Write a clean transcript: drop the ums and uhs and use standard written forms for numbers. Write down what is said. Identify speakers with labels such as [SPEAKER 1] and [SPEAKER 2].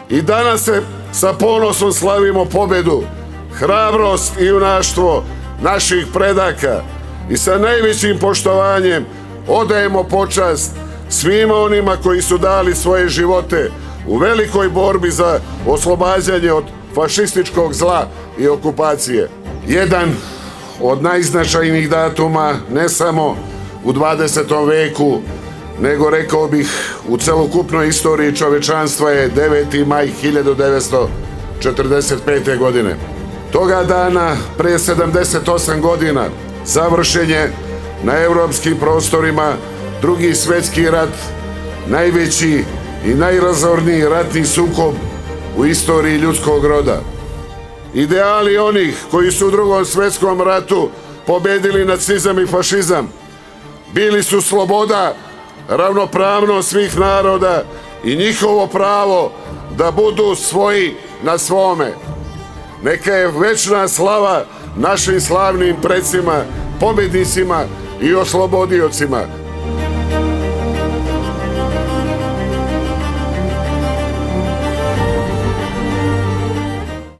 [SPEAKER 1] I danas se sa ponosom slavimo pobedu, hrabrost i junaštvo naših predaka i sa najvećim poštovanjem odajemo počast svima onima koji su dali svoje živote u velikoj borbi za oslobađanje od fašističkog zla i okupacije. Jedan od najznačajnijih datuma ne samo u 20. veku, nego rekao bih u celokupnoj istoriji čovečanstva je 9. maj 1945. godine. Toga dana, pre 78 godina, završen je na evropskim prostorima Drugi svjetski rat, najveći i najrazorniji ratni sukob u istoriji ljudskog roda. Ideali onih koji su u Drugom svjetskom ratu pobedili nacizam i fašizam bili su sloboda, ravnopravnost svih naroda i njihovo pravo da budu svoji na svome. Neka je večna slava našim slavnim precima, pobednicima i oslobodiocima.